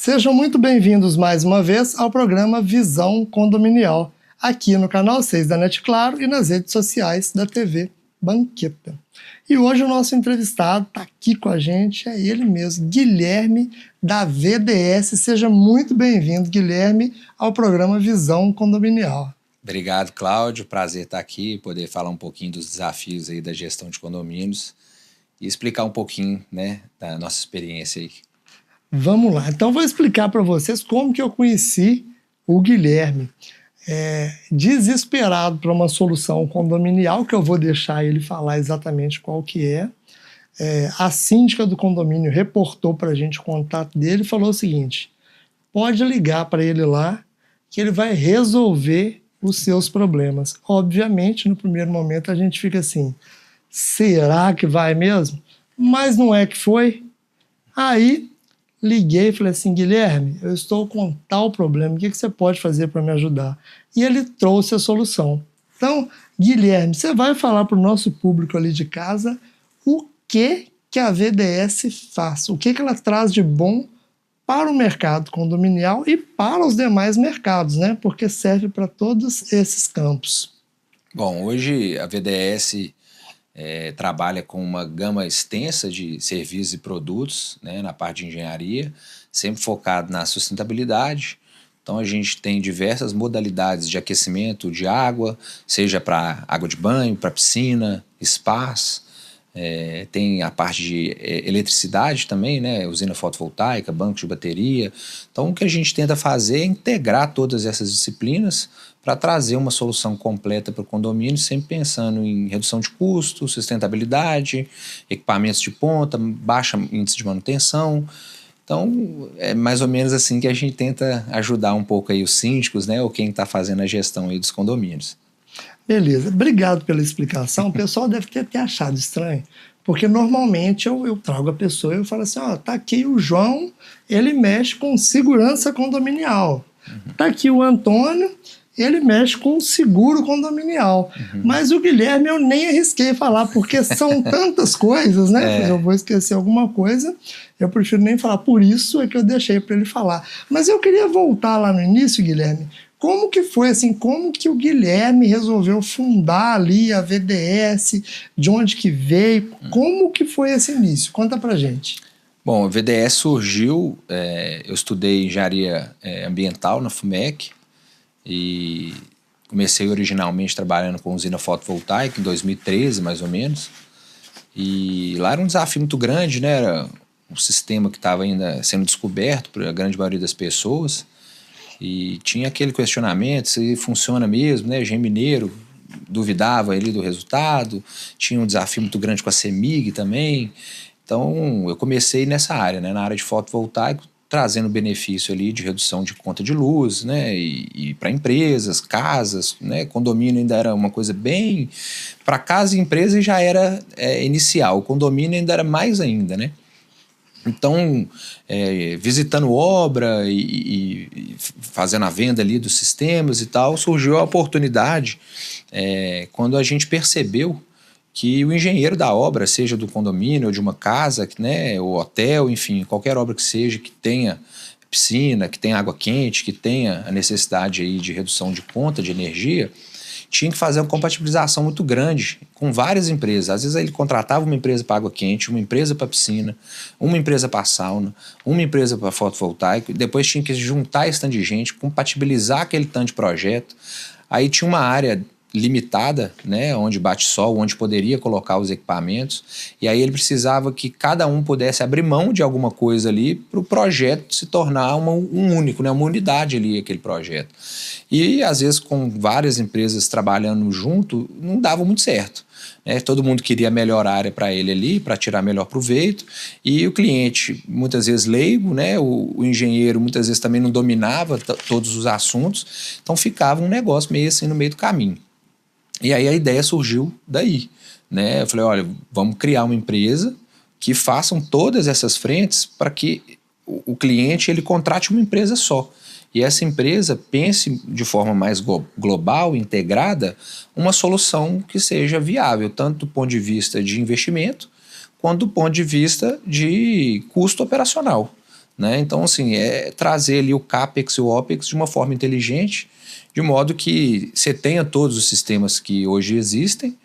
Sejam muito bem-vindos mais uma vez ao programa Visão Condominial, aqui no canal 6 da NET Claro e nas redes sociais da TV Banqueta. E hoje o nosso entrevistado está aqui com a gente, é ele mesmo, Guilherme da VDS. Seja muito bem-vindo, Guilherme, ao programa Visão Condominial. Obrigado, Cláudio. Prazer estar aqui, poder falar um pouquinho dos desafios aí da gestão de condomínios e explicar um pouquinho, né, da nossa experiência aí. Vamos lá. Então vou explicar para vocês como que eu conheci o Guilherme. Desesperado para uma solução condominial, que eu vou deixar ele falar exatamente qual que é. A síndica do condomínio reportou para a gente o contato dele e falou o seguinte: pode ligar para ele lá que ele vai resolver os seus problemas. Obviamente, no primeiro momento a gente fica assim, será que vai mesmo? Mas não é que foi. Aí liguei e falei assim: Guilherme, eu estou com tal problema, o que você pode fazer para me ajudar? E ele trouxe a solução. Então, Guilherme, você vai falar para o nosso público ali de casa o que a VDS faz, o que ela traz de bom para o mercado condominial e para os demais mercados, né? Porque serve para todos esses campos. Bom, hoje a VDS trabalha com uma gama extensa de serviços e produtos, né, na parte de engenharia, sempre focado na sustentabilidade. Então a gente tem diversas modalidades de aquecimento de água, seja para água de banho, para piscina, spas. Tem a parte de eletricidade também, né, usina fotovoltaica, banco de bateria. Então o que a gente tenta fazer é integrar todas essas disciplinas para trazer uma solução completa para o condomínio, sempre pensando em redução de custo, sustentabilidade, equipamentos de ponta, baixa índice de manutenção. Então é mais ou menos assim que a gente tenta ajudar um pouco aí os síndicos, né, ou quem está fazendo a gestão aí dos condomínios. Beleza, obrigado pela explicação. O pessoal deve ter até achado estranho, porque normalmente eu trago a pessoa e eu falo assim: ó, tá aqui o João, ele mexe com segurança condominial. Tá aqui o Antônio, ele mexe com seguro condominial. Mas o Guilherme eu nem arrisquei falar, porque são tantas coisas, né? Eu vou esquecer alguma coisa, eu prefiro nem falar. Por isso é que eu deixei para ele falar. Mas eu queria voltar lá no início, Guilherme. Como que foi assim, como que o Guilherme resolveu fundar ali a VDS, de onde que veio, como que foi esse início? Conta pra gente. Bom, a VDS surgiu, eu estudei engenharia ambiental na FUMEC e comecei originalmente trabalhando com usina fotovoltaica em 2013, mais ou menos, e lá era um desafio muito grande, né? Era um sistema que estava ainda sendo descoberto por a grande maioria das pessoas. E tinha aquele questionamento se funciona mesmo, né? Engenheiro mineiro duvidava ali do resultado, tinha um desafio muito grande com a CEMIG também. Então eu comecei nessa área, né? Na área de fotovoltaico, trazendo benefício ali de redução de conta de luz, né? E para empresas, casas, né? Condomínio ainda era uma coisa bem... Para casa e empresa já era inicial, o condomínio ainda era mais ainda, né? Então, visitando obra e fazendo a venda ali dos sistemas e tal, surgiu a oportunidade quando a gente percebeu que o engenheiro da obra, seja do condomínio ou de uma casa, né, ou hotel, enfim, qualquer obra que seja, que tenha piscina, que tenha água quente, que tenha a necessidade aí de redução de conta de energia, tinha que fazer uma compatibilização muito grande com várias empresas. Às vezes ele contratava uma empresa para água quente, uma empresa para piscina, uma empresa para sauna, uma empresa para fotovoltaico, e depois tinha que juntar esse tanto de gente, compatibilizar aquele tanto de projeto. Aí tinha uma área limitada, né, onde bate sol, onde poderia colocar os equipamentos, e aí ele precisava que cada um pudesse abrir mão de alguma coisa ali para o projeto se tornar um único, né, uma unidade ali, aquele projeto. E às vezes com várias empresas trabalhando junto, não dava muito certo. Todo mundo queria a melhor área para ele ali, para tirar melhor proveito, e o cliente muitas vezes leigo, né, o engenheiro muitas vezes também não dominava todos os assuntos, então ficava um negócio meio assim no meio do caminho. E aí a ideia surgiu daí, né? Eu falei, olha, vamos criar uma empresa que façam todas essas frentes para que o cliente ele contrate uma empresa só. E essa empresa pense de forma mais global, integrada, uma solução que seja viável, tanto do ponto de vista de investimento, quanto do ponto de vista de custo operacional. né? Então, assim, é trazer ali o CAPEX e o OPEX de uma forma inteligente, de modo que você tenha todos os sistemas que hoje existem,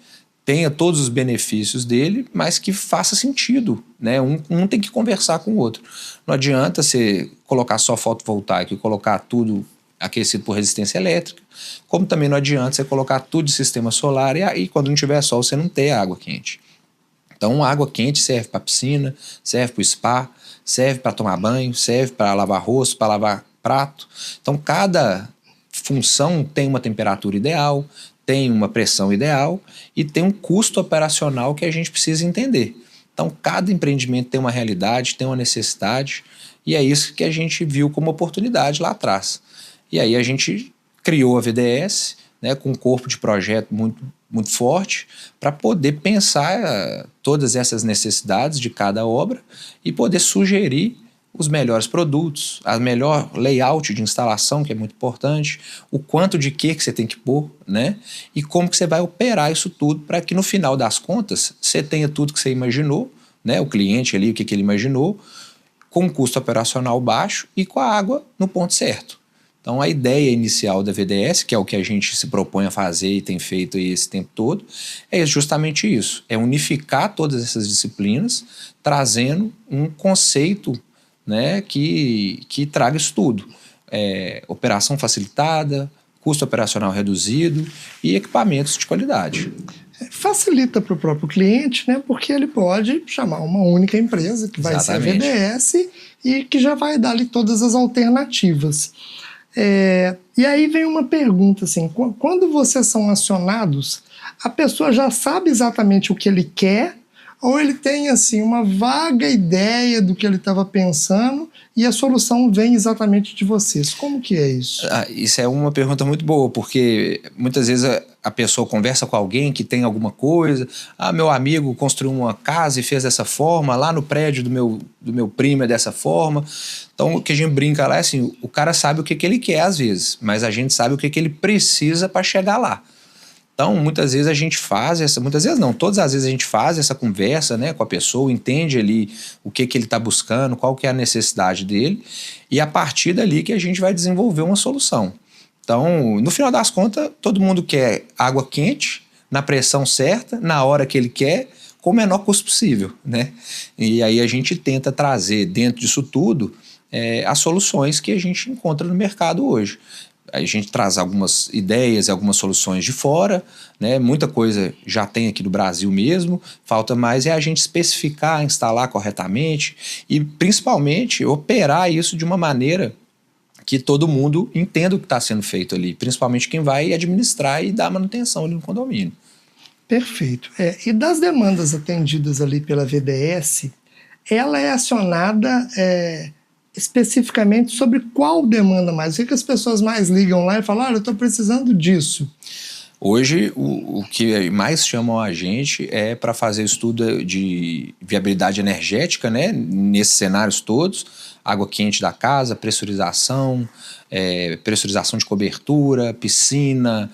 tenha todos os benefícios dele, mas que faça sentido, né? Um tem que conversar com o outro. Não adianta você colocar só fotovoltaico e colocar tudo aquecido por resistência elétrica, como também não adianta você colocar tudo de sistema solar e aí quando não tiver sol você não ter água quente. Então, água quente serve para piscina, serve para o spa, serve para tomar banho, serve para lavar rosto, para lavar prato. Então, cada função tem uma temperatura ideal, tem uma pressão ideal e tem um custo operacional que a gente precisa entender. Então, cada empreendimento tem uma realidade, tem uma necessidade e é isso que a gente viu como oportunidade lá atrás. E aí a gente criou a VDS, né, com um corpo de projeto muito forte para poder pensar todas essas necessidades de cada obra e poder sugerir os melhores produtos, a melhor layout de instalação, que é muito importante, o quanto de que você tem que pôr, né? E como que você vai operar isso tudo para que no final das contas você tenha tudo que você imaginou, né? O cliente ali, o que ele imaginou, com um custo operacional baixo e com a água no ponto certo. Então, a ideia inicial da VDS, que é o que a gente se propõe a fazer e tem feito aí esse tempo todo, é justamente isso, é unificar todas essas disciplinas, trazendo um conceito, né, que traga isso tudo. Operação facilitada, custo operacional reduzido e equipamentos de qualidade. Facilita para o próprio cliente, né? Porque ele pode chamar uma única empresa, que vai Exatamente. ser a VDS, e que já vai dar ali todas as alternativas. E aí vem uma pergunta assim, quando vocês são acionados, a pessoa já sabe exatamente o que ele quer ou ele tem assim uma vaga ideia do que ele estava pensando e a solução vem exatamente de vocês? Como que é isso? Isso é uma pergunta muito boa, porque muitas vezes a pessoa conversa com alguém que tem alguma coisa, meu amigo construiu uma casa e fez dessa forma, lá no prédio do meu primo é dessa forma. Então o que a gente brinca lá é assim, o cara sabe o que ele quer às vezes, mas a gente sabe o que ele precisa para chegar lá. Então, muitas vezes a gente faz muitas vezes não, todas as vezes a gente faz essa conversa, né, com a pessoa, entende ali o que ele está buscando, qual que é a necessidade dele, e a partir dali que a gente vai desenvolver uma solução. Então, no final das contas, todo mundo quer água quente, na pressão certa, na hora que ele quer, com o menor custo possível, né? E aí a gente tenta trazer dentro disso tudo as soluções que a gente encontra no mercado hoje. A gente traz algumas ideias e algumas soluções de fora, né? Muita coisa já tem aqui no Brasil mesmo, falta mais a gente especificar, instalar corretamente e principalmente operar isso de uma maneira que todo mundo entenda o que está sendo feito ali, principalmente quem vai administrar e dar manutenção ali no condomínio. Perfeito. E das demandas atendidas ali pela VDS, ela é acionada especificamente sobre qual demanda mais? O que as pessoas mais ligam lá e falam, eu estou precisando disso? Hoje, o que mais chamam a gente é para fazer estudo de viabilidade energética, né? Nesses cenários todos, água quente da casa, pressurização, pressurização de cobertura, piscina,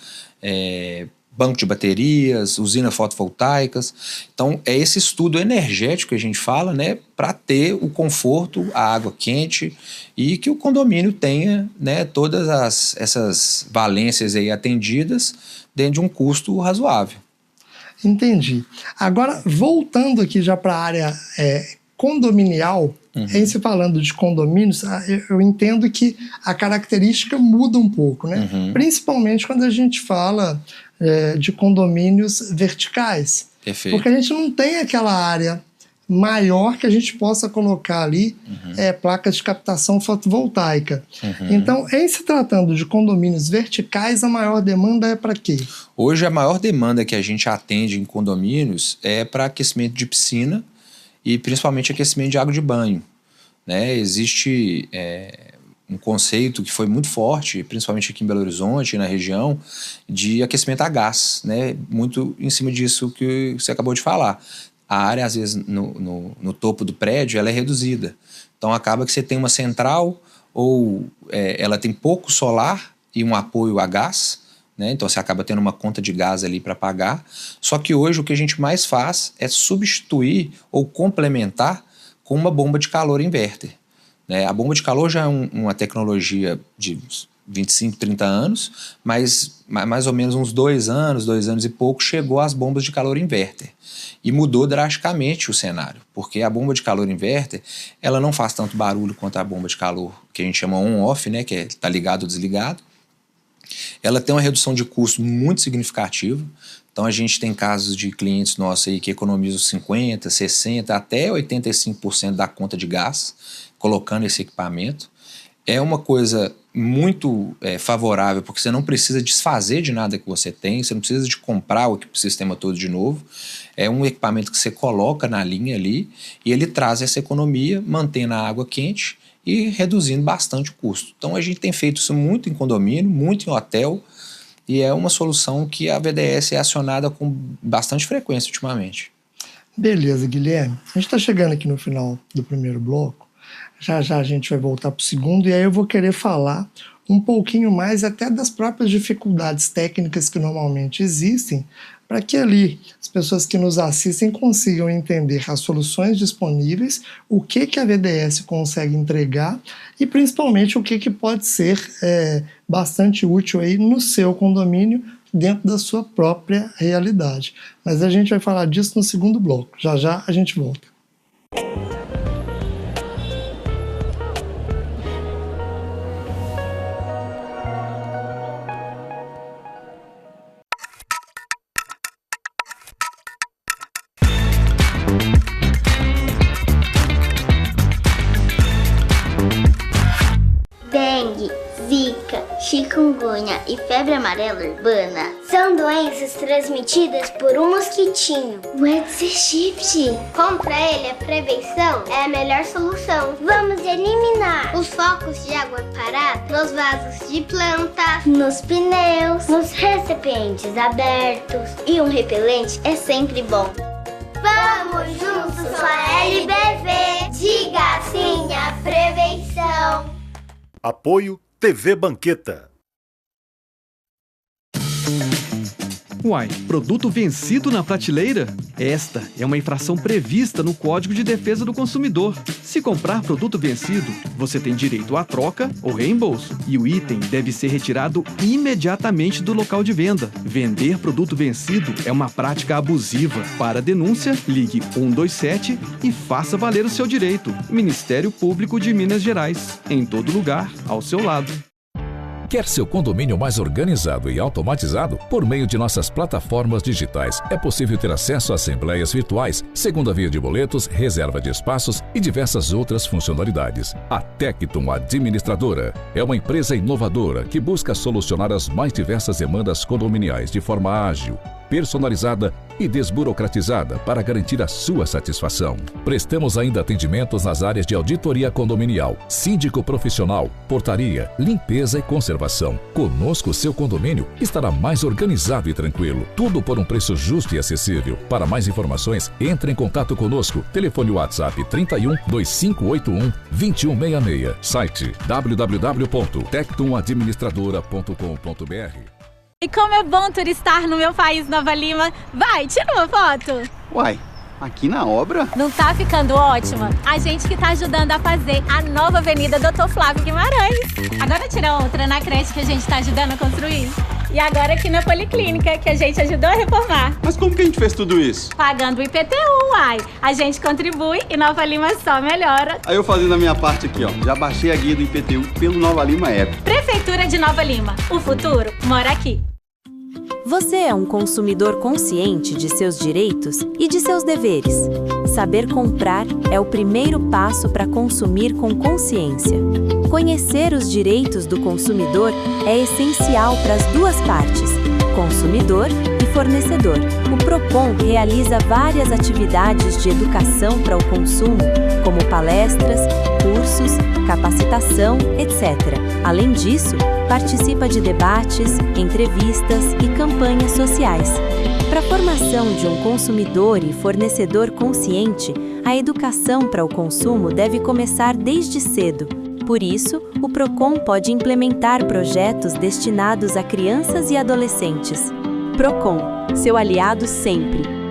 banco de baterias, usina fotovoltaicas. Então, é esse estudo energético que a gente fala, né, para ter o conforto, a água quente e que o condomínio tenha, né, todas essas valências aí atendidas dentro de um custo razoável. Entendi. Agora, voltando aqui já para a área condominial, em se falando de condomínios, eu entendo que a característica muda um pouco, né? Principalmente quando a gente fala de condomínios verticais. Perfeito. Porque a gente não tem aquela área maior que a gente possa colocar ali placas de captação fotovoltaica. Então, em se tratando de condomínios verticais, a maior demanda é para quê? Hoje, a maior demanda que a gente atende em condomínios é para aquecimento de piscina e principalmente aquecimento de água de banho, né? Existe um conceito que foi muito forte, principalmente aqui em Belo Horizonte, na região, de aquecimento a gás, né? Muito em cima disso que você acabou de falar. A área, às vezes, no topo do prédio, ela é reduzida. Então, acaba que você tem uma central ou ela tem pouco solar e um apoio a gás, né? Então, você acaba tendo uma conta de gás ali para pagar. Só que hoje o que a gente mais faz é substituir ou complementar com uma bomba de calor inverter. né? A bomba de calor já é uma tecnologia de 25, 30 anos, mas mais ou menos uns 2 anos e pouco, chegou às bombas de calor inverter. E mudou drasticamente o cenário, porque a bomba de calor inverter, ela não faz tanto barulho quanto a bomba de calor que a gente chama on-off, né, que está ligado ou desligado. Ela tem uma redução de custo muito significativa. Então a gente tem casos de clientes nossos aí que economizam 50%, 60%, até 85% da conta de gás, colocando esse equipamento. É uma coisa muito favorável, porque você não precisa desfazer de nada que você tem, você não precisa de comprar o sistema todo de novo. É um equipamento que você coloca na linha ali e ele traz essa economia, mantendo a água quente e reduzindo bastante o custo. Então a gente tem feito isso muito em condomínio, muito em hotel, e é uma solução que a VDS é acionada com bastante frequência ultimamente. Beleza, Guilherme. A gente está chegando aqui no final do primeiro bloco. Já já a gente vai voltar para o segundo, e aí eu vou querer falar um pouquinho mais até das próprias dificuldades técnicas que normalmente existem, para que ali as pessoas que nos assistem consigam entender as soluções disponíveis, o que a VDS consegue entregar e principalmente o que pode ser bastante útil aí no seu condomínio, dentro da sua própria realidade. Mas a gente vai falar disso no segundo bloco. Já já a gente volta. Dengue, zika, chikungunya e febre amarela urbana são doenças transmitidas por um mosquitinho, o Aedes aegypti. Contra ele, a prevenção é a melhor solução. Vamos eliminar os focos de água parada nos vasos de planta, nos pneus, nos recipientes abertos. E um repelente é sempre bom. Vamos juntos com a LBV. Diga sim à prevenção. Apoio TV Banqueta. Uai, produto vencido na prateleira? Esta é uma infração prevista no Código de Defesa do Consumidor. Se comprar produto vencido, você tem direito à troca ou reembolso. E o item deve ser retirado imediatamente do local de venda. Vender produto vencido é uma prática abusiva. Para denúncia, ligue 127 e faça valer o seu direito. Ministério Público de Minas Gerais. Em todo lugar, ao seu lado. Quer seu condomínio mais organizado e automatizado? Por meio de nossas plataformas digitais, é possível ter acesso a assembleias virtuais, segunda via de boletos, reserva de espaços e diversas outras funcionalidades. A Tectum Administradora é uma empresa inovadora que busca solucionar as mais diversas demandas condominiais de forma ágil, personalizada e desburocratizada para garantir a sua satisfação. Prestamos ainda atendimentos nas áreas de auditoria condominial, síndico profissional, portaria, limpeza e conservação. Conosco, seu condomínio estará mais organizado e tranquilo. Tudo por um preço justo e acessível. Para mais informações, entre em contato conosco. Telefone WhatsApp 31 2581 2166. Site www.tectumadministradora.com.br. E como é bom turistar no meu país, Nova Lima. Vai, tira uma foto. Uai, aqui na obra? Não tá ficando ótima? A gente que tá ajudando a fazer a nova Avenida Dr. Flávio Guimarães. Agora tira outra na creche que a gente tá ajudando a construir. E agora aqui na Policlínica, que a gente ajudou a reformar. Mas como que a gente fez tudo isso? Pagando o IPTU, uai. A gente contribui e Nova Lima só melhora. Aí eu fazendo a minha parte aqui, ó. Já baixei a guia do IPTU pelo Nova Lima App. Prefeitura de Nova Lima. O futuro mora aqui. Você é um consumidor consciente de seus direitos e de seus deveres. Saber comprar é o primeiro passo para consumir com consciência. Conhecer os direitos do consumidor é essencial para as duas partes, consumidor e fornecedor. O Procon realiza várias atividades de educação para o consumo, como palestras, cursos, capacitação, etc. Além disso, participa de debates, entrevistas e campanhas sociais. Para a formação de um consumidor e fornecedor consciente, a educação para o consumo deve começar desde cedo. Por isso, o Procon pode implementar projetos destinados a crianças e adolescentes. Procon, seu aliado sempre.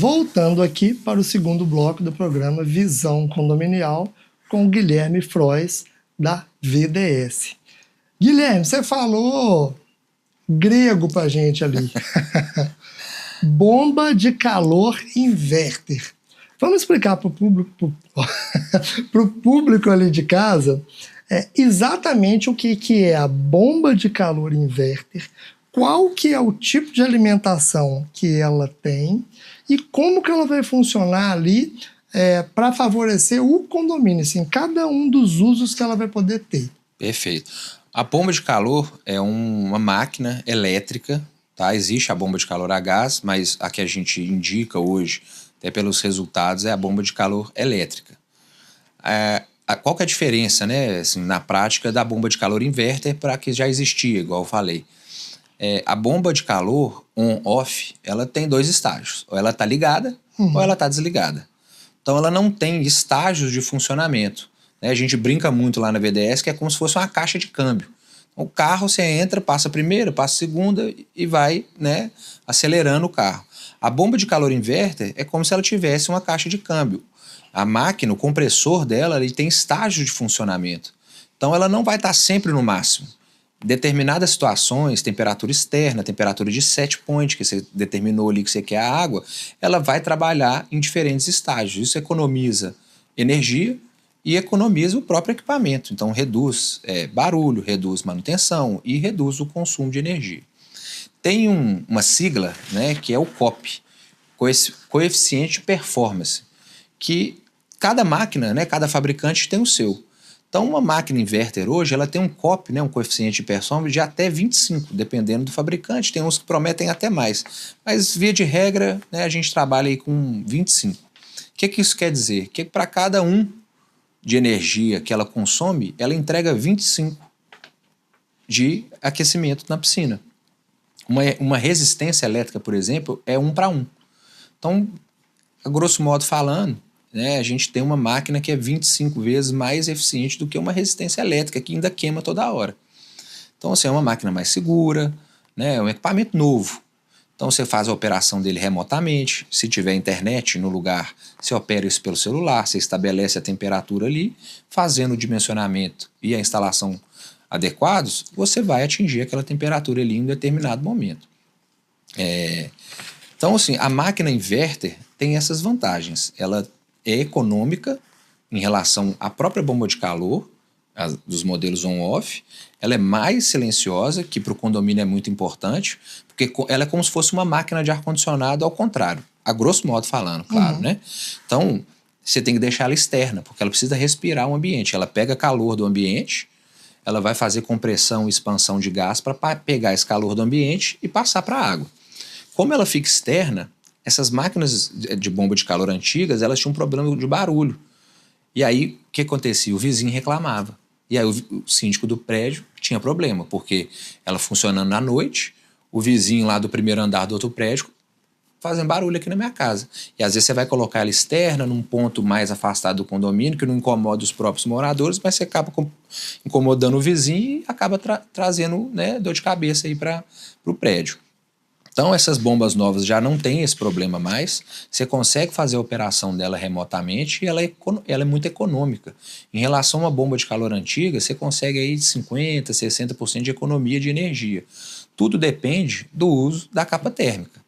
Voltando aqui para o segundo bloco do programa Visão Condominial com o Guilherme Frois, da VDS. Guilherme, você falou grego pra gente ali. Bomba de calor inverter. Vamos explicar para o público, pro público ali de casa exatamente o que é a bomba de calor inverter, qual que é o tipo de alimentação que ela tem e como que ela vai funcionar ali para favorecer o condomínio, assim, cada um dos usos que ela vai poder ter. Perfeito. A bomba de calor é uma máquina elétrica, tá? Existe a bomba de calor a gás, mas a que a gente indica hoje, até pelos resultados, é a bomba de calor elétrica. Qual que é a diferença, né, assim, na prática da bomba de calor inverter para a que já existia, igual eu falei? A bomba de calor on-off, ela tem 2 estágios. Ou ela está ligada ou ela está desligada. Então ela não tem estágios de funcionamento. A gente brinca muito lá na VDS que é como se fosse uma caixa de câmbio. O carro você entra, passa a primeira, passa a segunda e vai, né, acelerando o carro. A bomba de calor inverter é como se ela tivesse uma caixa de câmbio. A máquina, o compressor dela, ele tem estágios de funcionamento. Então ela não vai estar sempre no máximo. Em determinadas situações, temperatura externa, temperatura de set point, que você determinou ali que você quer a água, ela vai trabalhar em diferentes estágios. Isso economiza energia e economiza o próprio equipamento. Então reduz barulho, reduz manutenção e reduz o consumo de energia. Tem uma sigla, né, que é o COP, coeficiente de performance, que cada máquina, né, cada fabricante tem o seu. Então uma máquina inverter hoje, ela tem um COP, né, um coeficiente de performance de até 25, dependendo do fabricante. Tem uns que prometem até mais, mas via de regra, né, a gente trabalha aí com 25. O que isso quer dizer? Que para cada de energia que ela consome, ela entrega 25 de aquecimento na piscina. Uma resistência elétrica, por exemplo, é 1 para 1. Então, a grosso modo falando, né, a gente tem uma máquina que é 25 vezes mais eficiente do que uma resistência elétrica, que ainda queima toda hora. Então, assim, é uma máquina mais segura, né, é um equipamento novo. Então, você faz a operação dele remotamente. Se tiver internet no lugar, você opera isso pelo celular, você estabelece a temperatura ali, fazendo o dimensionamento e a instalação adequados, você vai atingir aquela temperatura ali em um determinado momento. Então, assim, a máquina inverter tem essas vantagens. Ela é econômica em relação à própria bomba de calor, dos modelos on-off. Ela é mais silenciosa, que para o condomínio é muito importante, porque ela é como se fosse uma máquina de ar-condicionado ao contrário, a grosso modo falando, claro, né? Então, você tem que deixar ela externa, porque ela precisa respirar o ambiente. Ela pega calor do ambiente, ela vai fazer compressão e expansão de gás para pegar esse calor do ambiente e passar para a água. Como ela fica externa, essas máquinas de bomba de calor antigas, elas tinham um problema de barulho. E aí, o que acontecia? O vizinho reclamava. E aí o síndico do prédio tinha problema, porque ela funcionando à noite, o vizinho lá do primeiro andar do outro prédio fazendo barulho aqui na minha casa. E às vezes você vai colocar ela externa, num ponto mais afastado do condomínio, que não incomoda os próprios moradores, mas você acaba incomodando o vizinho e acaba trazendo, né, dor de cabeça aí para o prédio. Então essas bombas novas já não têm esse problema mais, você consegue fazer a operação dela remotamente e ela é muito econômica. Em relação a uma bomba de calor antiga, você consegue aí de 50%, 60% de economia de energia. Tudo depende do uso da capa térmica.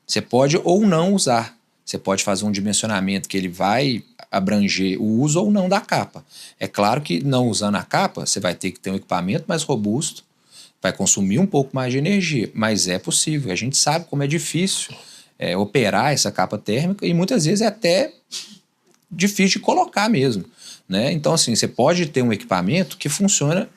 Você pode ou não usar, você pode fazer um dimensionamento que ele vai abranger o uso ou não da capa. É claro que não usando a capa, você vai ter que ter um equipamento mais robusto, vai consumir um pouco mais de energia, mas é possível. A gente sabe como é difícil operar essa capa térmica e muitas vezes é até difícil de colocar mesmo, né? Então, assim, você pode ter um equipamento que funciona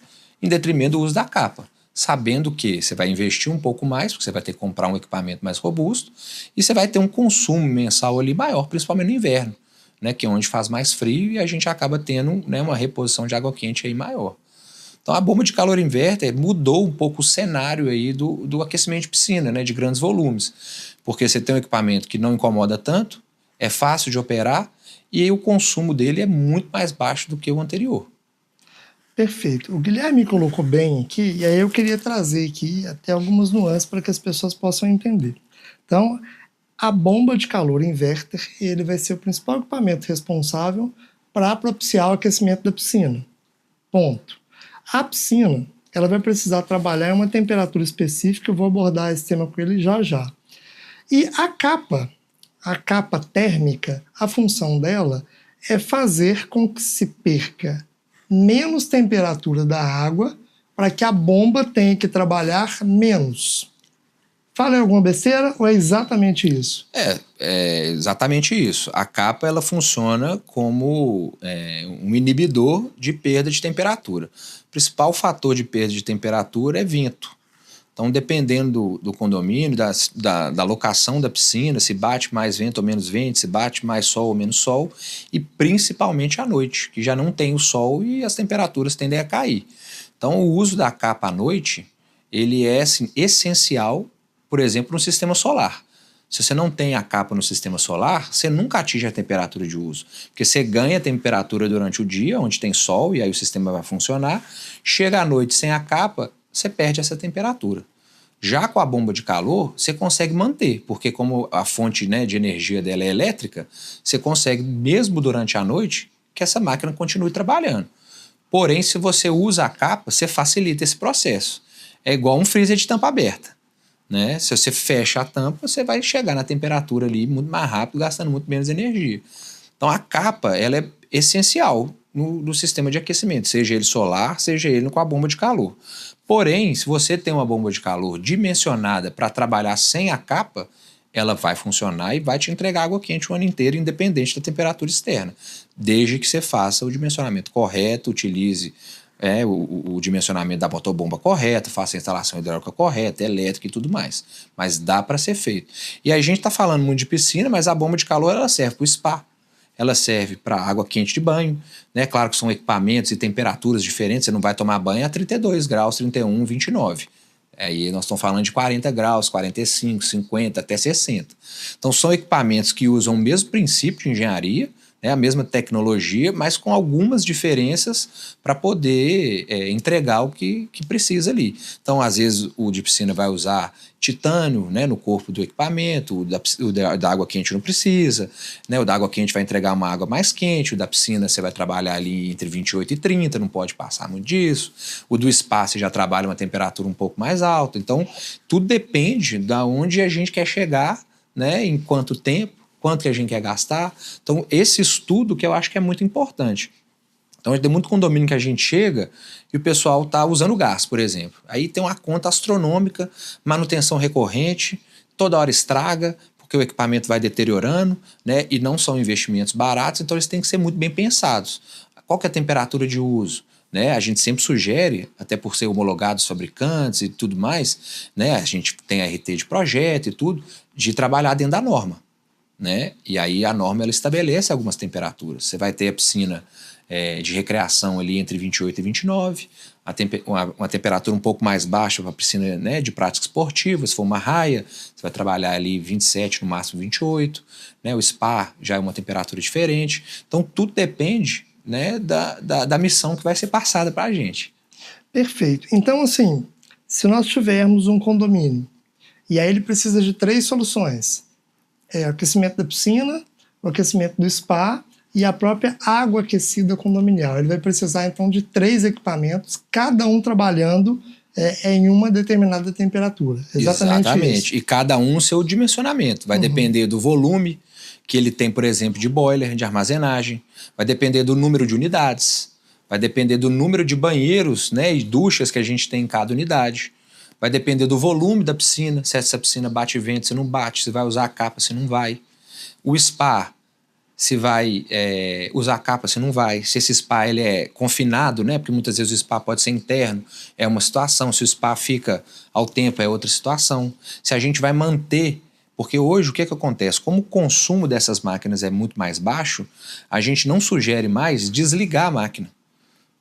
em detrimento do uso da capa, sabendo que você vai investir um pouco mais, porque você vai ter que comprar um equipamento mais robusto e você vai ter um consumo mensal ali maior, principalmente no inverno, né? Que é onde faz mais frio e a gente acaba tendo, né, uma reposição de água quente aí maior. Então a bomba de calor inverter mudou um pouco o cenário aí do aquecimento de piscina, né, de grandes volumes, porque você tem um equipamento que não incomoda tanto, é fácil de operar e aí o consumo dele é muito mais baixo do que o anterior. Perfeito. O Guilherme colocou bem aqui, e aí eu queria trazer aqui até algumas nuances para que as pessoas possam entender. Então, A bomba de calor inverter, ele vai ser o principal equipamento responsável para propiciar o aquecimento da piscina. Ponto. A piscina, ela vai precisar trabalhar em uma temperatura específica, eu vou abordar esse tema com ele já já. E a capa térmica, a função dela é fazer com que se perca menos temperatura da água para que a bomba tenha que trabalhar menos. Falei alguma besteira ou é exatamente isso? É exatamente isso. A capa ela funciona como um inibidor de perda de temperatura. O principal fator de perda de temperatura é vento. Então, dependendo do condomínio, da locação da piscina, se bate mais vento ou menos vento, se bate mais sol ou menos sol, e principalmente à noite, que já não tem o sol e as temperaturas tendem a cair. Então, o uso da capa à noite, ele é assim, essencial, por exemplo, no sistema solar. Se você não tem a capa no sistema solar, você nunca atinge a temperatura de uso. Porque você ganha temperatura durante o dia, onde tem sol, e aí o sistema vai funcionar. Chega à noite sem a capa, você perde essa temperatura. Já com a bomba de calor, você consegue manter, porque como a fonte, né, de energia dela é elétrica, você consegue, mesmo durante a noite, que essa máquina continue trabalhando. Porém, se você usa a capa, você facilita esse processo. É igual um freezer de tampa aberta. Né? Se você fecha a tampa, você vai chegar na temperatura ali muito mais rápido, gastando muito menos energia. Então a capa ela é essencial no sistema de aquecimento, seja ele solar, seja ele com a bomba de calor. Porém, se você tem uma bomba de calor dimensionada para trabalhar sem a capa, ela vai funcionar e vai te entregar água quente o ano inteiro, independente da temperatura externa, desde que você faça o dimensionamento correto, utilize o dimensionamento da motobomba correto, faça a instalação hidráulica correta, elétrica e tudo mais. Mas dá para ser feito. E a gente está falando muito de piscina, mas a bomba de calor ela serve para o spa. Ela serve para água quente de banho. Né? Claro que são equipamentos e temperaturas diferentes. Você não vai tomar banho a 32 graus, 31, 29. Aí nós estamos falando de 40 graus, 45, 50, até 60. Então são equipamentos que usam o mesmo princípio de engenharia, a mesma tecnologia, mas com algumas diferenças para poder entregar o que precisa ali. Então, às vezes, o de piscina vai usar titânio, né, no corpo do equipamento, o da água quente não precisa, né, o da água quente vai entregar uma água mais quente, o da piscina você vai trabalhar ali entre 28 e 30, não pode passar muito disso. O do spa você já trabalha uma temperatura um pouco mais alta. Então, tudo depende de onde a gente quer chegar, né, em quanto tempo, quanto que a gente quer gastar. Então, esse estudo que eu acho que é muito importante. Então, tem muito condomínio que a gente chega e o pessoal está usando gás, por exemplo. Aí tem uma conta astronômica, manutenção recorrente, toda hora estraga, porque o equipamento vai deteriorando, né? E não são investimentos baratos, então eles têm que ser muito bem pensados. Qual que é a temperatura de uso? Né? A gente sempre sugere, até por ser homologados fabricantes e tudo mais, né? A gente tem a RT de projeto e tudo, de trabalhar dentro da norma. Né? E aí a norma ela estabelece algumas temperaturas. Você vai ter a piscina de recreação ali entre 28 e 29, uma temperatura um pouco mais baixa para a piscina, né, de prática esportiva. Se for uma raia, você vai trabalhar ali 27, no máximo 28. Né? O spa já é uma temperatura diferente. Então tudo depende, né, da missão que vai ser passada para a gente. Perfeito. Então, assim, se nós tivermos um condomínio e aí ele precisa de 3 soluções: o aquecimento da piscina, o aquecimento do spa e a própria água aquecida condominial. Ele vai precisar, então, de 3 equipamentos, cada um trabalhando em uma determinada temperatura. Exatamente isso. E cada um o seu dimensionamento. Vai depender do volume que ele tem, por exemplo, de boiler, de armazenagem. Vai depender do número de unidades. Vai depender do número de banheiros, né, e duchas que a gente tem em cada unidade. Vai depender do volume da piscina, se essa piscina bate vento, se não bate, se vai usar a capa, se não vai. O spa, se vai usar a capa, se não vai. Se esse spa ele é confinado, né? Porque muitas vezes o spa pode ser interno, é uma situação. Se o spa fica ao tempo, é outra situação. Se a gente vai manter, porque hoje o que acontece? Como o consumo dessas máquinas é muito mais baixo, a gente não sugere mais desligar a máquina.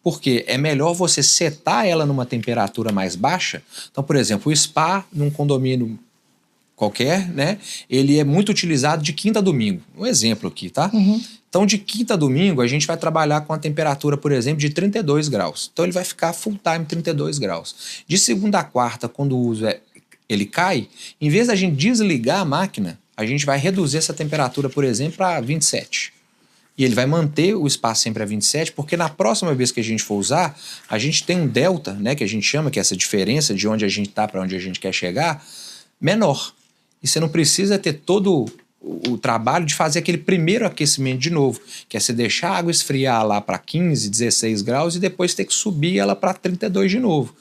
Porque é melhor você setar ela numa temperatura mais baixa. Então, por exemplo, o spa num condomínio qualquer, né? Ele é muito utilizado de quinta a domingo. Um exemplo aqui, tá? Então, de quinta a domingo, a gente vai trabalhar com a temperatura, por exemplo, de 32 graus. Então, ele vai ficar full time 32 graus. De segunda a quarta, quando o uso ele cai, em vez da gente desligar a máquina, a gente vai reduzir essa temperatura, por exemplo, para 27. E ele vai manter o espaço sempre a 27, porque na próxima vez que a gente for usar, a gente tem um delta, né, que a gente chama, que é essa diferença de onde a gente está para onde a gente quer chegar, menor. E você não precisa ter todo o trabalho de fazer aquele primeiro aquecimento de novo, que é você deixar a água esfriar lá para 15, 16 graus e depois ter que subir ela para 32 de novo.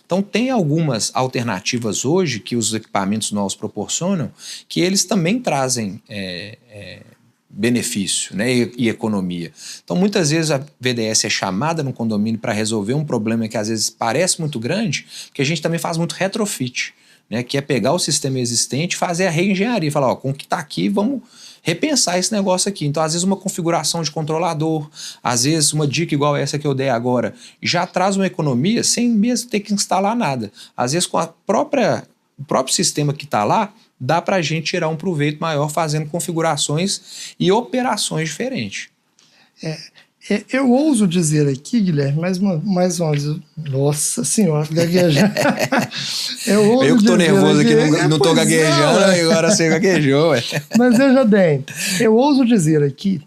Então tem algumas alternativas hoje que os equipamentos novos proporcionam, que eles também trazem benefício, né, e economia. Então muitas vezes a VDS é chamada no condomínio para resolver um problema que às vezes parece muito grande, porque a gente também faz muito retrofit, né, que é pegar o sistema existente e fazer a reengenharia, falar, ó, com o que está aqui, vamos repensar esse negócio aqui. Então, às vezes, uma configuração de controlador, às vezes, uma dica igual essa que eu dei agora, já traz uma economia sem mesmo ter que instalar nada. Às vezes, com o próprio sistema que está lá, dá para a gente tirar um proveito maior fazendo configurações e operações diferentes. Eu ouso dizer aqui, Guilherme, mais uma vez, nossa senhora, gaguejar. Eu que estou nervoso aqui, não estou gaguejando, agora você gaguejou. Mas veja bem, eu ouso dizer aqui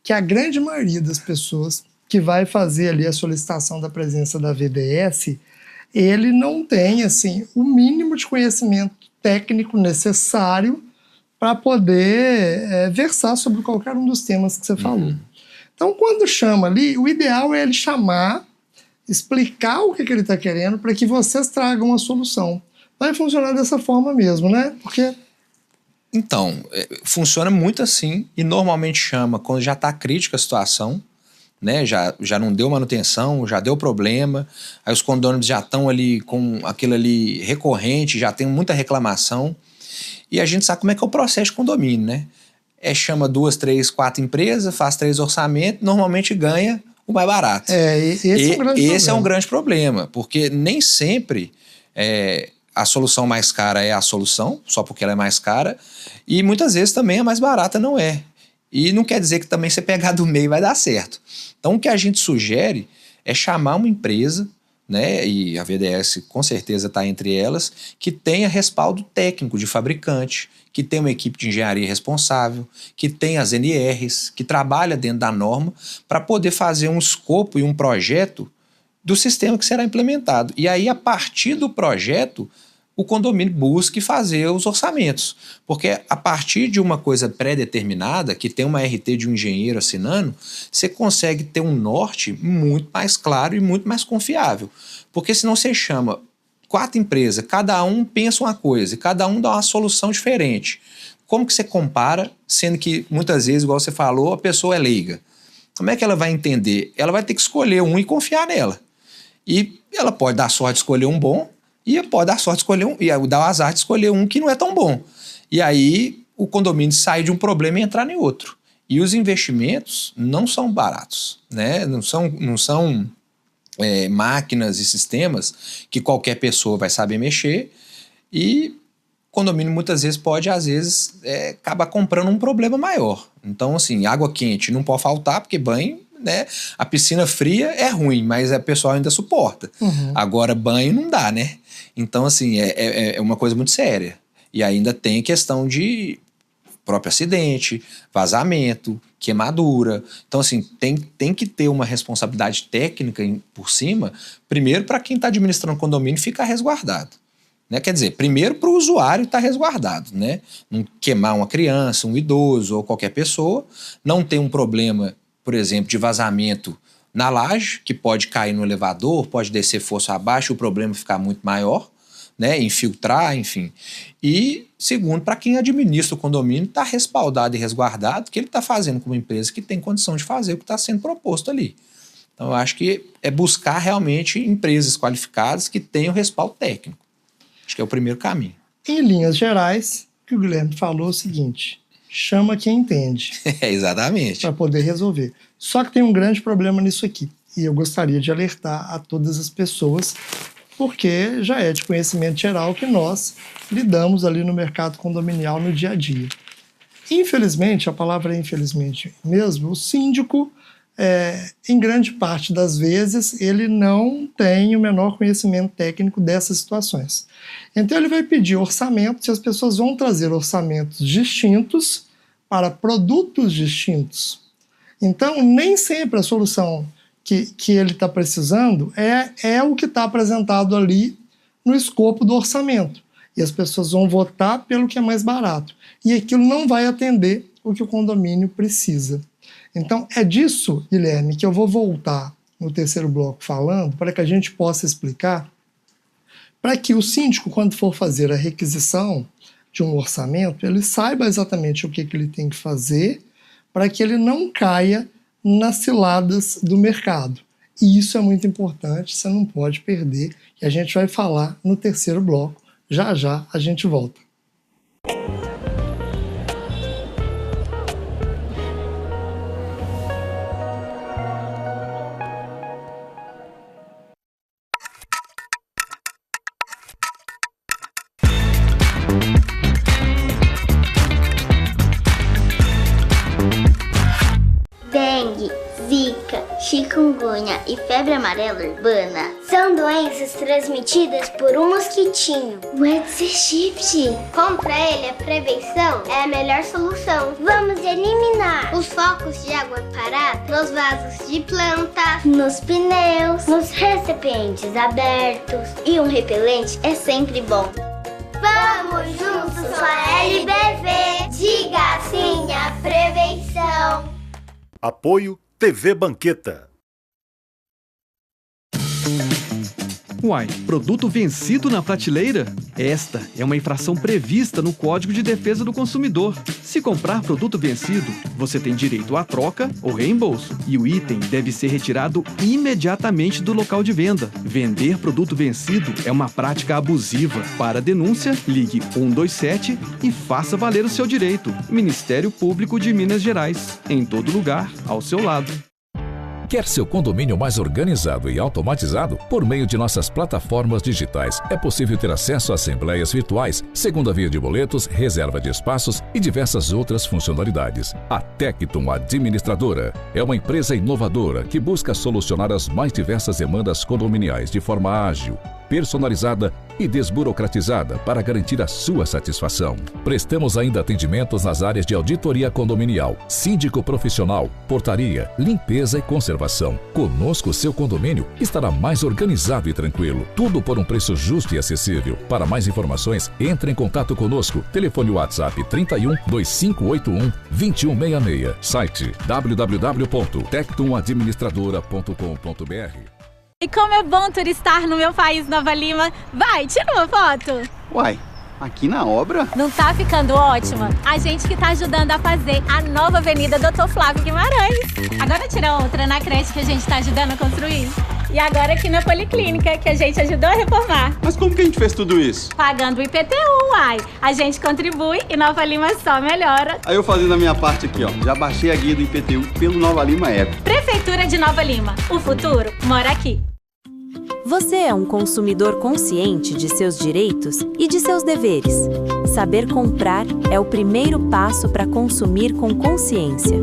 que a grande maioria das pessoas que vai fazer ali a solicitação da presença da VDS, ele não tem, assim, o mínimo de conhecimento técnico necessário para poder versar sobre qualquer um dos temas que você falou. Então, quando chama ali, o ideal é ele chamar, explicar o que ele está querendo para que vocês tragam a solução. Vai funcionar dessa forma mesmo, né? Porque... Então, funciona muito assim e normalmente chama quando já está crítica a situação, né? Já não deu manutenção, já deu problema, aí os condôminos já estão ali com aquilo ali recorrente, já tem muita reclamação e a gente sabe como é que é o processo de condomínio, né? Chama 2, 3, 4 empresas, faz 3 orçamentos, normalmente ganha o mais barato. Esse é um grande problema, porque nem sempre a solução mais cara é a solução, só porque ela é mais cara, e muitas vezes também a mais barata não é. E não quer dizer que também você pegar do meio vai dar certo. Então o que a gente sugere é chamar uma empresa, né, e a VDS com certeza está entre elas, que tenha respaldo técnico de fabricante, que tenha uma equipe de engenharia responsável, que tenha as NRs, que trabalha dentro da norma, para poder fazer um escopo e um projeto do sistema que será implementado. E aí, a partir do projeto, o condomínio busque fazer os orçamentos. Porque a partir de uma coisa pré-determinada, que tem uma RT de um engenheiro assinando, você consegue ter um norte muito mais claro e muito mais confiável. Porque senão você chama 4 empresas, cada um pensa uma coisa e cada um dá uma solução diferente. Como que você compara, sendo que muitas vezes, igual você falou, a pessoa é leiga? Como é que ela vai entender? Ela vai ter que escolher um e confiar nela. E ela pode dar sorte de escolher um bom e pode dar sorte de escolher um, e dar o azar de escolher um que não é tão bom. E aí o condomínio sai de um problema e entrar em outro. E os investimentos não são baratos, né? Não são máquinas e sistemas que qualquer pessoa vai saber mexer, e o condomínio muitas vezes pode, às vezes, acabar comprando um problema maior. Então, assim, água quente não pode faltar, porque banho, né? A piscina fria é ruim, mas o pessoal ainda suporta. Agora, banho não dá, né? Então, assim, é uma coisa muito séria. E ainda tem questão de próprio acidente, vazamento, queimadura. Então, assim, tem que ter uma responsabilidade técnica por cima, primeiro para quem está administrando o condomínio ficar resguardado. Né? Quer dizer, primeiro para o usuário estar resguardado, né? Não queimar uma criança, um idoso ou qualquer pessoa, não ter um problema, por exemplo, de vazamento na laje, que pode cair no elevador, pode descer força abaixo e o problema ficar muito maior, né? Infiltrar, enfim. E, segundo, para quem administra o condomínio, está respaldado e resguardado, que ele está fazendo com uma empresa que tem condição de fazer o que está sendo proposto ali. Então, eu acho que é buscar realmente empresas qualificadas que tenham respaldo técnico. Acho que é o primeiro caminho. Em linhas gerais, o que o Guilherme falou é o seguinte: chama quem entende. Exatamente. Para poder resolver. Só que tem um grande problema nisso aqui. E eu gostaria de alertar a todas as pessoas, porque já é de conhecimento geral que nós lidamos ali no mercado condominial no dia a dia. Infelizmente, a palavra é infelizmente mesmo, o síndico em grande parte das vezes, ele não tem o menor conhecimento técnico dessas situações. Então, ele vai pedir orçamentos e as pessoas vão trazer orçamentos distintos para produtos distintos. Então, nem sempre a solução que ele está precisando é o que está apresentado ali no escopo do orçamento. E as pessoas vão votar pelo que é mais barato. E aquilo não vai atender o que o condomínio precisa. Então, é disso, Guilherme, que eu vou voltar no terceiro bloco falando, para que a gente possa explicar, para que o síndico, quando for fazer a requisição de um orçamento, ele saiba exatamente o que ele tem que fazer, para que ele não caia nas ciladas do mercado. E isso é muito importante, você não pode perder, e a gente vai falar no terceiro bloco. Já já a gente volta. Dengue, zika, chikungunya e febre amarela urbana são doenças transmitidas por um mosquitinho, o Aedes aegypti. Contra ele, a prevenção é a melhor solução. Vamos eliminar os focos de água parada nos vasos de plantas, nos pneus, nos recipientes abertos. E um repelente é sempre bom. Vamos juntos com a LBV. Diga sim à prevenção. Apoio TV Banqueta. Uai, produto vencido na prateleira? Esta é uma infração prevista no Código de Defesa do Consumidor. Se comprar produto vencido, você tem direito à troca ou reembolso. E o item deve ser retirado imediatamente do local de venda. Vender produto vencido é uma prática abusiva. Para denúncia, ligue 127 e faça valer o seu direito. Ministério Público de Minas Gerais. Em todo lugar, ao seu lado. Quer seu condomínio mais organizado e automatizado? Por meio de nossas plataformas digitais, é possível ter acesso a assembleias virtuais, segunda via de boletos, reserva de espaços e diversas outras funcionalidades. A Tectum Administradora é uma empresa inovadora que busca solucionar as mais diversas demandas condominiais de forma ágil, personalizada e desburocratizada para garantir a sua satisfação. Prestamos ainda atendimentos nas áreas de auditoria condominial, síndico profissional, portaria, limpeza e conservação. Conosco, seu condomínio estará mais organizado e tranquilo. Tudo por um preço justo e acessível. Para mais informações, entre em contato conosco. Telefone WhatsApp 31 2581 2166. Site www.tectumadministradora.com.br. E como é bom turistar no meu país, Nova Lima. Vai, tira uma foto. Uai, aqui na obra? Não tá ficando ótima? A gente que tá ajudando a fazer a nova Avenida Dr. Flávio Guimarães. Agora tira outra na creche que a gente tá ajudando a construir. E agora aqui na Policlínica, que a gente ajudou a reformar. Mas como que a gente fez tudo isso? Pagando o IPTU, uai. A gente contribui e Nova Lima só melhora. Aí eu fazendo a minha parte aqui, ó. Já baixei a guia do IPTU pelo Nova Lima App. Prefeitura de Nova Lima. O futuro mora aqui. Você é um consumidor consciente de seus direitos e de seus deveres. Saber comprar é o primeiro passo para consumir com consciência.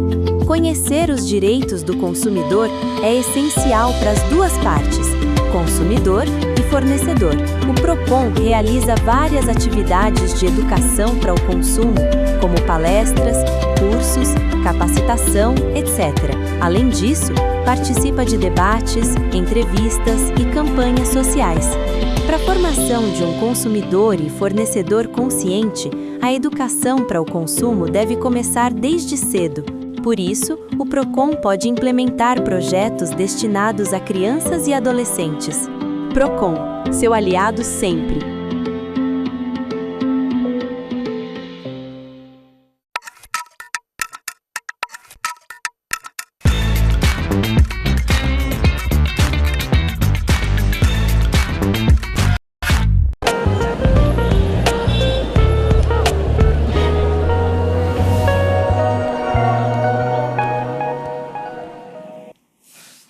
Conhecer os direitos do consumidor é essencial para as duas partes, consumidor e fornecedor. O Procon realiza várias atividades de educação para o consumo, como palestras, cursos, capacitação, etc. Além disso, participa de debates, entrevistas e campanhas sociais. Para a formação de um consumidor e fornecedor consciente, a educação para o consumo deve começar desde cedo. Por isso, o Procon pode implementar projetos destinados a crianças e adolescentes. Procon, seu aliado sempre.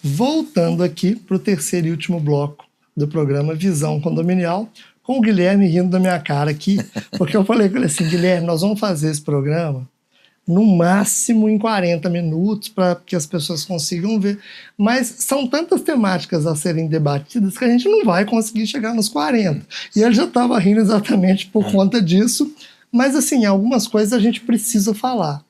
Voltando aqui para o terceiro e último bloco do programa Visão Condominial, com o Guilherme rindo da minha cara aqui, porque eu falei com ele assim, Guilherme, nós vamos fazer esse programa no máximo em 40 minutos, para que as pessoas consigam ver. Mas são tantas temáticas a serem debatidas que a gente não vai conseguir chegar nos 40. E ele já estava rindo exatamente por conta disso. Mas, assim, algumas coisas a gente precisa falar.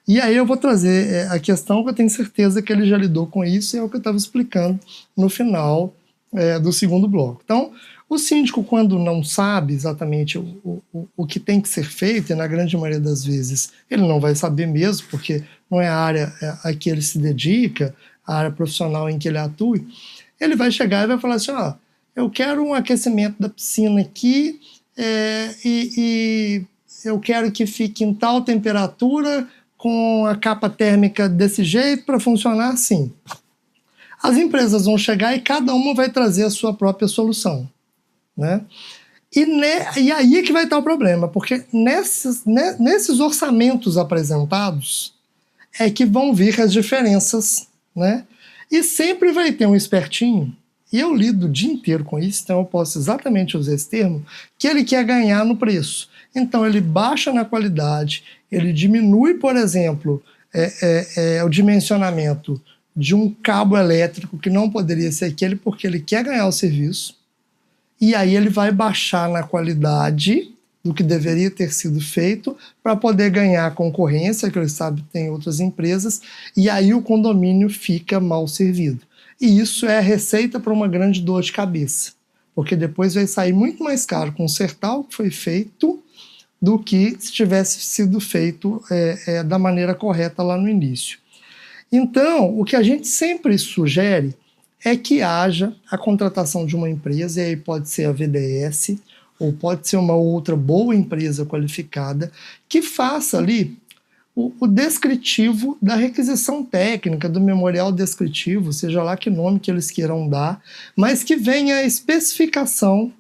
E aí eu vou trazer a questão que eu tenho certeza que ele já lidou com isso, e é o que eu estava explicando no final do segundo bloco. Então, o síndico, quando não sabe exatamente o que tem que ser feito, e na grande maioria das vezes ele não vai saber mesmo, porque não é a área a que ele se dedica, a área profissional em que ele atua, ele vai chegar e vai falar assim, ó, eu quero um aquecimento da piscina aqui e eu quero que fique em tal temperatura, com a capa térmica desse jeito, para funcionar assim. As empresas vão chegar e cada uma vai trazer a sua própria solução. Né? E aí é que vai estar o problema, porque nesses orçamentos apresentados é que vão vir as diferenças, né? E sempre vai ter um espertinho, e eu lido o dia inteiro com isso, então eu posso exatamente usar esse termo, que ele quer ganhar no preço. Então ele baixa na qualidade, ele diminui, por exemplo, o dimensionamento de um cabo elétrico que não poderia ser aquele, porque ele quer ganhar o serviço. E aí ele vai baixar na qualidade do que deveria ter sido feito para poder ganhar a concorrência, que ele sabe que tem outras empresas, e aí o condomínio fica mal servido. E isso é a receita para uma grande dor de cabeça, porque depois vai sair muito mais caro consertar o que foi feito do que se tivesse sido feito da maneira correta lá no início. Então, o que a gente sempre sugere é que haja a contratação de uma empresa, e aí pode ser a VDS, ou pode ser uma outra boa empresa qualificada, que faça ali o descritivo da requisição técnica, do memorial descritivo, seja lá que nome que eles queiram dar, mas que venha a especificação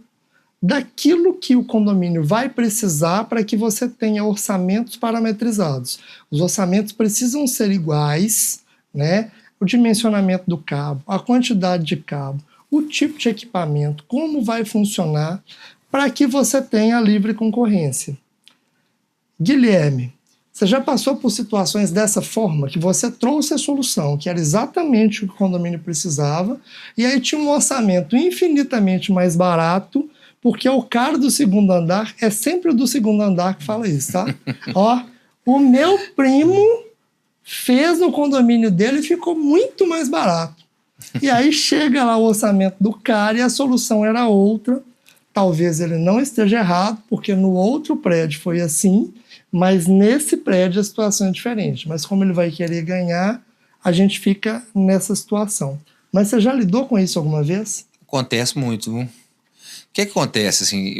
daquilo que o condomínio vai precisar para que você tenha orçamentos parametrizados. Os orçamentos precisam ser iguais, né? O dimensionamento do cabo, a quantidade de cabo, o tipo de equipamento, como vai funcionar, para que você tenha livre concorrência. Guilherme, você já passou por situações dessa forma, que você trouxe a solução, que era exatamente o que o condomínio precisava, e aí tinha um orçamento infinitamente mais barato, porque o cara do segundo andar é sempre o do segundo andar que fala isso, tá? Ó, o meu primo fez no condomínio dele e ficou muito mais barato. E aí chega lá o orçamento do cara e a solução era outra. Talvez ele não esteja errado, porque no outro prédio foi assim, mas nesse prédio a situação é diferente. Mas como ele vai querer ganhar, a gente fica nessa situação. Mas você já lidou com isso alguma vez? Acontece muito, viu? O que acontece, assim,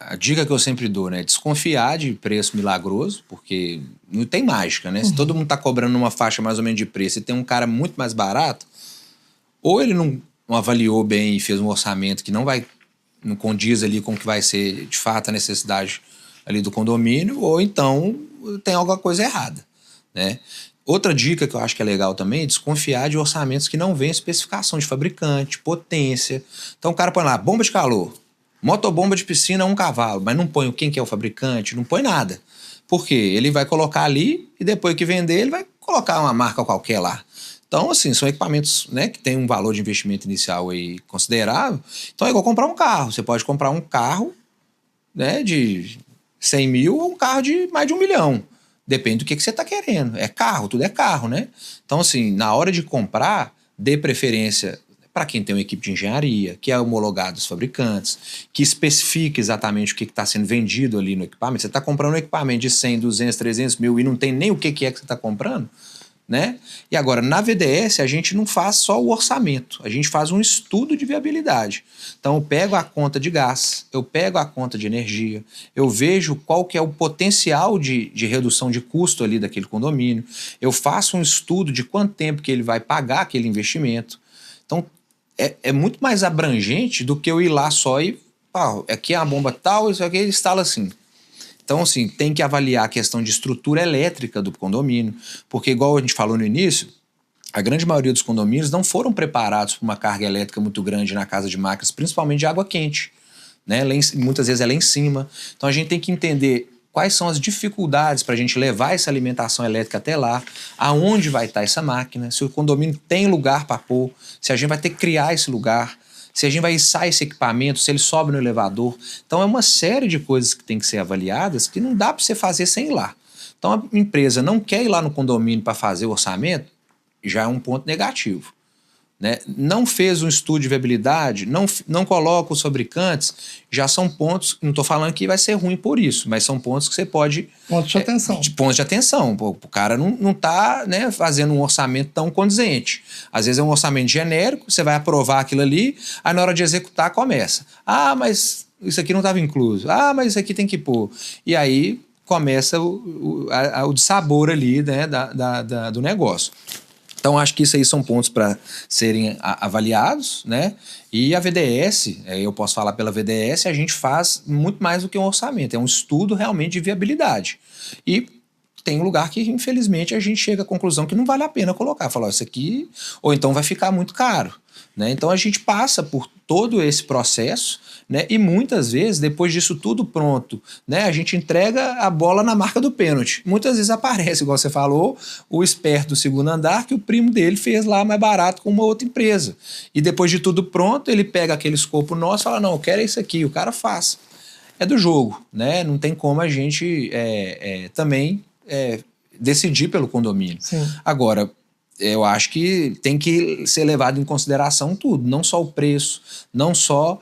a dica que eu sempre dou, né, desconfiar de preço milagroso, porque não tem mágica, né? Se todo mundo tá cobrando uma faixa mais ou menos de preço e tem um cara muito mais barato, ou ele não avaliou bem e fez um orçamento que não condiz ali com o que vai ser, de fato, a necessidade ali do condomínio, ou então tem alguma coisa errada, né? Outra dica que eu acho que é legal também é desconfiar de orçamentos que não vêm especificação de fabricante, potência. Então o cara põe lá, bomba de calor, motobomba de piscina 1 cavalo, mas não põe quem que é o fabricante, não põe nada. Por quê? Ele vai colocar ali e depois que vender ele vai colocar uma marca qualquer lá. Então, assim, são equipamentos, né, que tem um valor de investimento inicial aí considerável. Então é igual comprar um carro. Você pode comprar um carro, né, de 100 mil ou um carro de mais de 1 milhão. Depende do que você está querendo. É carro, tudo é carro, né? Então, assim, na hora de comprar, dê preferência para quem tem uma equipe de engenharia, que é homologado dos fabricantes, que especifique exatamente o que está sendo vendido ali no equipamento. Você está comprando um equipamento de 100, 200, 300 mil e não tem nem o que é que você está comprando, né? E agora, na VDS, a gente não faz só o orçamento, a gente faz um estudo de viabilidade. Então, eu pego a conta de gás, eu pego a conta de energia, eu vejo qual que é o potencial de redução de custo ali daquele condomínio, eu faço um estudo de quanto tempo que ele vai pagar aquele investimento. Então, é muito mais abrangente do que eu ir lá só e, aqui é a bomba tal, isso aqui ele instala assim. Então, assim, tem que avaliar a questão de estrutura elétrica do condomínio, porque, igual a gente falou no início, a grande maioria dos condomínios não foram preparados para uma carga elétrica muito grande na casa de máquinas, principalmente de água quente, né? Muitas vezes é lá em cima. Então, a gente tem que entender quais são as dificuldades para a gente levar essa alimentação elétrica até lá, aonde vai estar essa máquina, se o condomínio tem lugar para pôr, se a gente vai ter que criar esse lugar, se a gente vai içar esse equipamento, se ele sobe no elevador. Então é uma série de coisas que tem que ser avaliadas que não dá para você fazer sem ir lá. Então a empresa não quer ir lá no condomínio para fazer o orçamento, já é um ponto negativo. Né? Não fez um estudo de viabilidade, não coloca os fabricantes, já são pontos, não estou falando que vai ser ruim por isso, mas são pontos que você pode... Pontos de atenção. Pontos de atenção. O cara não está, né, fazendo um orçamento tão condizente. Às vezes é um orçamento genérico, você vai aprovar aquilo ali, aí na hora de executar começa. Ah, mas isso aqui não estava incluso. Ah, mas isso aqui tem que pôr. E aí começa o dissabor ali, né, do negócio. Então, acho que isso aí são pontos para serem avaliados, né? E a VDS, eu posso falar pela VDS, a gente faz muito mais do que um orçamento, é um estudo realmente de viabilidade. E tem um lugar que, infelizmente, a gente chega à conclusão que não vale a pena colocar. Falar, isso aqui, ou então vai ficar muito caro. Né? Então, a gente passa por todo esse processo, né? E muitas vezes, depois disso tudo pronto, né? A gente entrega a bola na marca do pênalti. Muitas vezes aparece, igual você falou, o esperto do segundo andar que o primo dele fez lá mais barato com uma outra empresa. E depois de tudo pronto, ele pega aquele escopo nosso e fala, não, eu quero isso aqui, o cara faz. É do jogo, né? Não tem como a gente também decidir pelo condomínio. Sim. Agora, eu acho que tem que ser levado em consideração tudo, não só o preço, não só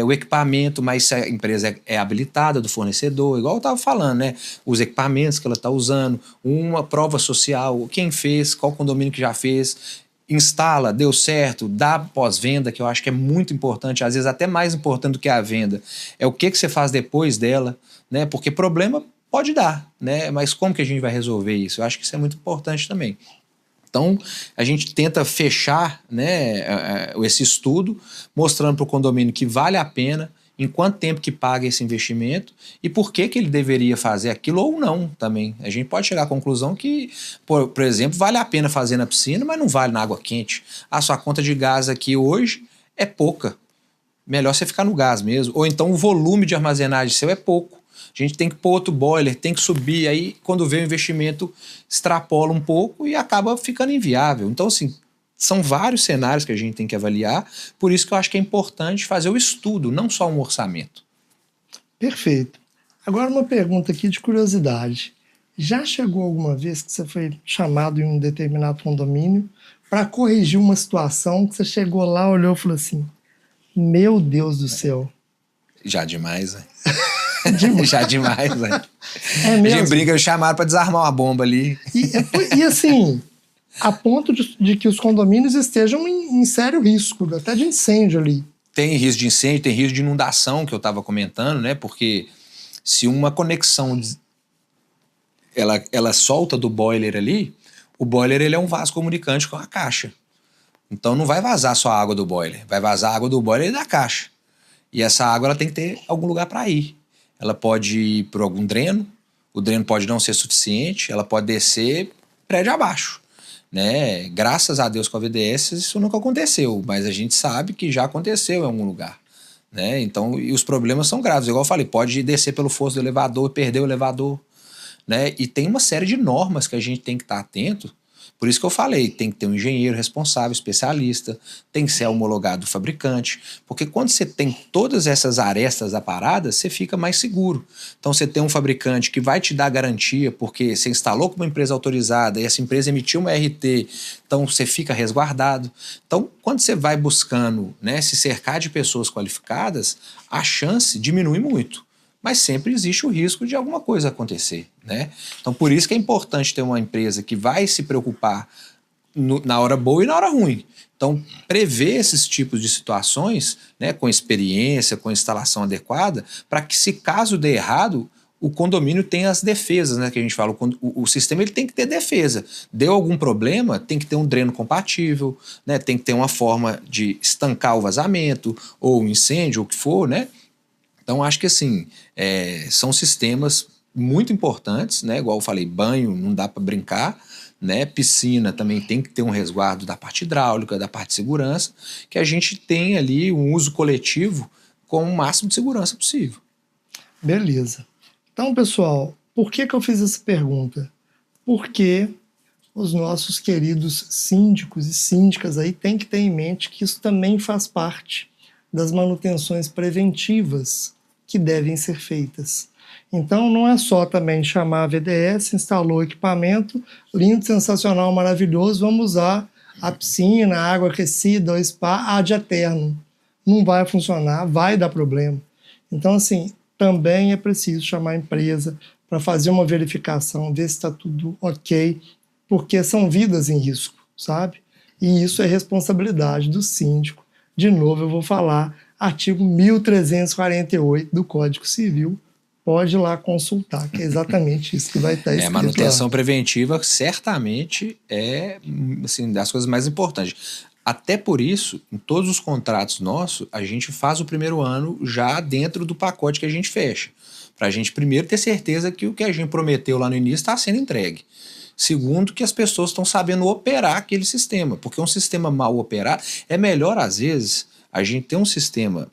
o equipamento, mas se a empresa é habilitada do fornecedor, igual eu estava falando, né? Os equipamentos que ela está usando, uma prova social, quem fez, qual condomínio que já fez, instala, deu certo, dá pós-venda, que eu acho que é muito importante, às vezes até mais importante do que a venda, é o que você faz depois dela, né? Porque problema pode dar, né? Mas como que a gente vai resolver isso? Eu acho que isso é muito importante também. Então, a gente tenta fechar, né, esse estudo, mostrando para o condomínio que vale a pena, em quanto tempo que paga esse investimento e por que ele deveria fazer aquilo ou não também. A gente pode chegar à conclusão que, por exemplo, vale a pena fazer na piscina, mas não vale na água quente. A sua conta de gás aqui hoje é pouca. Melhor você ficar no gás mesmo. Ou então o volume de armazenagem seu é pouco. A gente tem que pôr outro boiler, tem que subir, aí quando vê o investimento extrapola um pouco e acaba ficando inviável. Então, assim, são vários cenários que a gente tem que avaliar, por isso que eu acho que é importante fazer o estudo, não só um orçamento. Perfeito. Agora uma pergunta aqui de curiosidade. Já chegou alguma vez que você foi chamado em um determinado condomínio para corrigir uma situação que você chegou lá, olhou e falou assim, meu Deus do céu. Já demais, né? Já demais, né? É mesmo? A gente briga, chamaram para desarmar uma bomba ali. E assim, a ponto de que os condomínios estejam em sério risco, até de incêndio ali. Tem risco de incêndio, tem risco de inundação, que eu estava comentando, né? Porque se uma conexão ela solta do boiler ali, o boiler ele é um vaso comunicante com a caixa. Então não vai vazar só a água do boiler, vai vazar a água do boiler e da caixa. E essa água ela tem que ter algum lugar para ir. Ela pode ir por algum dreno, o dreno pode não ser suficiente, ela pode descer prédio abaixo. Né? Graças a Deus com a VDS isso nunca aconteceu, mas a gente sabe que já aconteceu em algum lugar. Né? Então, e os problemas são graves. Igual eu falei, pode descer pelo fosso do elevador, perder o elevador. Né? E tem uma série de normas que a gente tem que estar atento. Por isso que eu falei, tem que ter um engenheiro responsável, especialista, tem que ser homologado do fabricante, porque quando você tem todas essas arestas aparadas, você fica mais seguro. Então você tem um fabricante que vai te dar garantia, porque você instalou com uma empresa autorizada e essa empresa emitiu uma RT, então você fica resguardado. Então quando você vai buscando, né, se cercar de pessoas qualificadas, a chance diminui muito. Mas sempre existe o risco de alguma coisa acontecer, né? Então, por isso que é importante ter uma empresa que vai se preocupar na hora boa e na hora ruim. Então, prever esses tipos de situações, né, com experiência, com instalação adequada, para que, se caso dê errado, o condomínio tenha as defesas, né, que a gente fala. O sistema ele tem que ter defesa. Deu algum problema, tem que ter um dreno compatível, né, tem que ter uma forma de estancar o vazamento, ou o incêndio, ou o que for, né? Então, acho que assim, são sistemas muito importantes, né? Igual eu falei, banho não dá para brincar, né? Piscina também tem que ter um resguardo da parte hidráulica, da parte de segurança, que a gente tem ali um uso coletivo com o máximo de segurança possível. Beleza. Então, pessoal, por que eu fiz essa pergunta? Porque os nossos queridos síndicos e síndicas aí têm que ter em mente que isso também faz parte das manutenções preventivas que devem ser feitas. Então, não é só também chamar a VDS, instalou o equipamento, lindo, sensacional, maravilhoso, vamos usar a piscina, a água aquecida, o spa ad eterno. Não vai funcionar, vai dar problema. Então, assim, também é preciso chamar a empresa para fazer uma verificação, ver se está tudo ok, porque são vidas em risco, sabe? E isso é responsabilidade do síndico. De novo, eu vou falar, artigo 1348 do Código Civil, pode ir lá consultar, que é exatamente isso que vai estar escrito. Manutenção preventiva certamente é assim, das coisas mais importantes. Até por isso, em todos os contratos nossos, a gente faz o primeiro ano já dentro do pacote que a gente fecha. Para a gente, primeiro, ter certeza que o que a gente prometeu lá no início está sendo entregue. Segundo, que as pessoas estão sabendo operar aquele sistema, porque um sistema mal operado é melhor, às vezes, a gente ter um sistema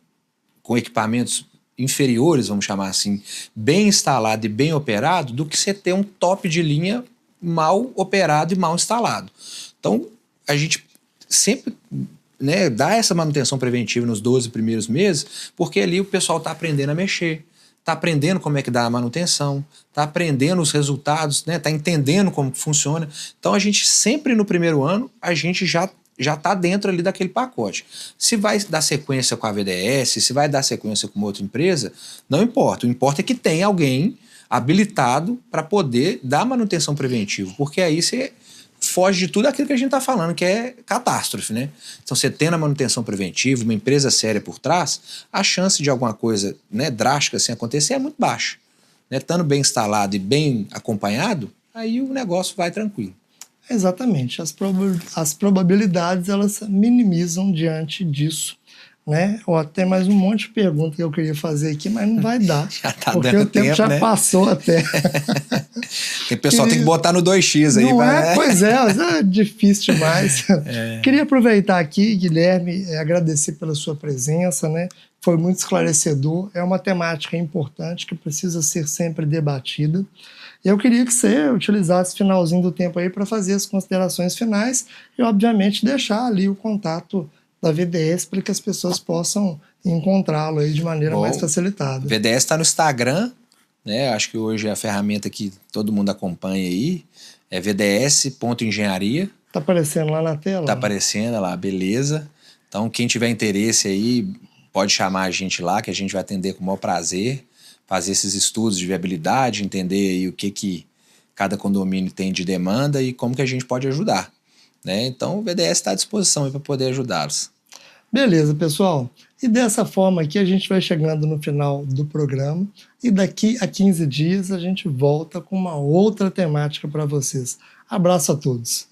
com equipamentos inferiores, vamos chamar assim, bem instalado e bem operado, do que você ter um top de linha mal operado e mal instalado. Então, a gente sempre, né, dá essa manutenção preventiva nos 12 primeiros meses, porque ali o pessoal está aprendendo a mexer, está aprendendo como é que dá a manutenção, está aprendendo os resultados, né, está entendendo como funciona. Então, a gente sempre no primeiro ano, a gente já está dentro ali daquele pacote. Se vai dar sequência com a VDS, se vai dar sequência com uma outra empresa, não importa. O que importa é que tem alguém habilitado para poder dar manutenção preventiva, porque aí você foge de tudo aquilo que a gente está falando, que é catástrofe, né? Então, você tendo a manutenção preventiva, uma empresa séria por trás, a chance de alguma coisa, né, drástica assim acontecer é muito baixa. Né? Estando bem instalado e bem acompanhado, aí o negócio vai tranquilo. Exatamente. As probabilidades, elas minimizam diante disso, né? Ou até mais um monte de perguntas que eu queria fazer aqui, mas não vai dar. Já tá porque dando o tempo já, né, passou até. O pessoal tem que botar no 2x aí. Não né? Pois é difícil demais. Queria aproveitar aqui, Guilherme, agradecer pela sua presença, né? Foi muito esclarecedor. É uma temática importante que precisa ser sempre debatida. Eu queria que você utilizasse o finalzinho do tempo aí para fazer as considerações finais e, obviamente, deixar ali o contato da VDS para que as pessoas possam encontrá-lo aí de maneira mais facilitada. O VDS está no Instagram, né? Acho que hoje é a ferramenta que todo mundo acompanha aí, é vds.engenharia. Está aparecendo lá na tela? Está aparecendo lá, beleza. Então, quem tiver interesse aí, pode chamar a gente lá, que a gente vai atender com o maior prazer, fazer esses estudos de viabilidade, entender aí o que cada condomínio tem de demanda e como que a gente pode ajudar. Né? Então, o VDS está à disposição para poder ajudá-los. Beleza, pessoal. E dessa forma aqui a gente vai chegando no final do programa e daqui a 15 dias a gente volta com uma outra temática para vocês. Abraço a todos.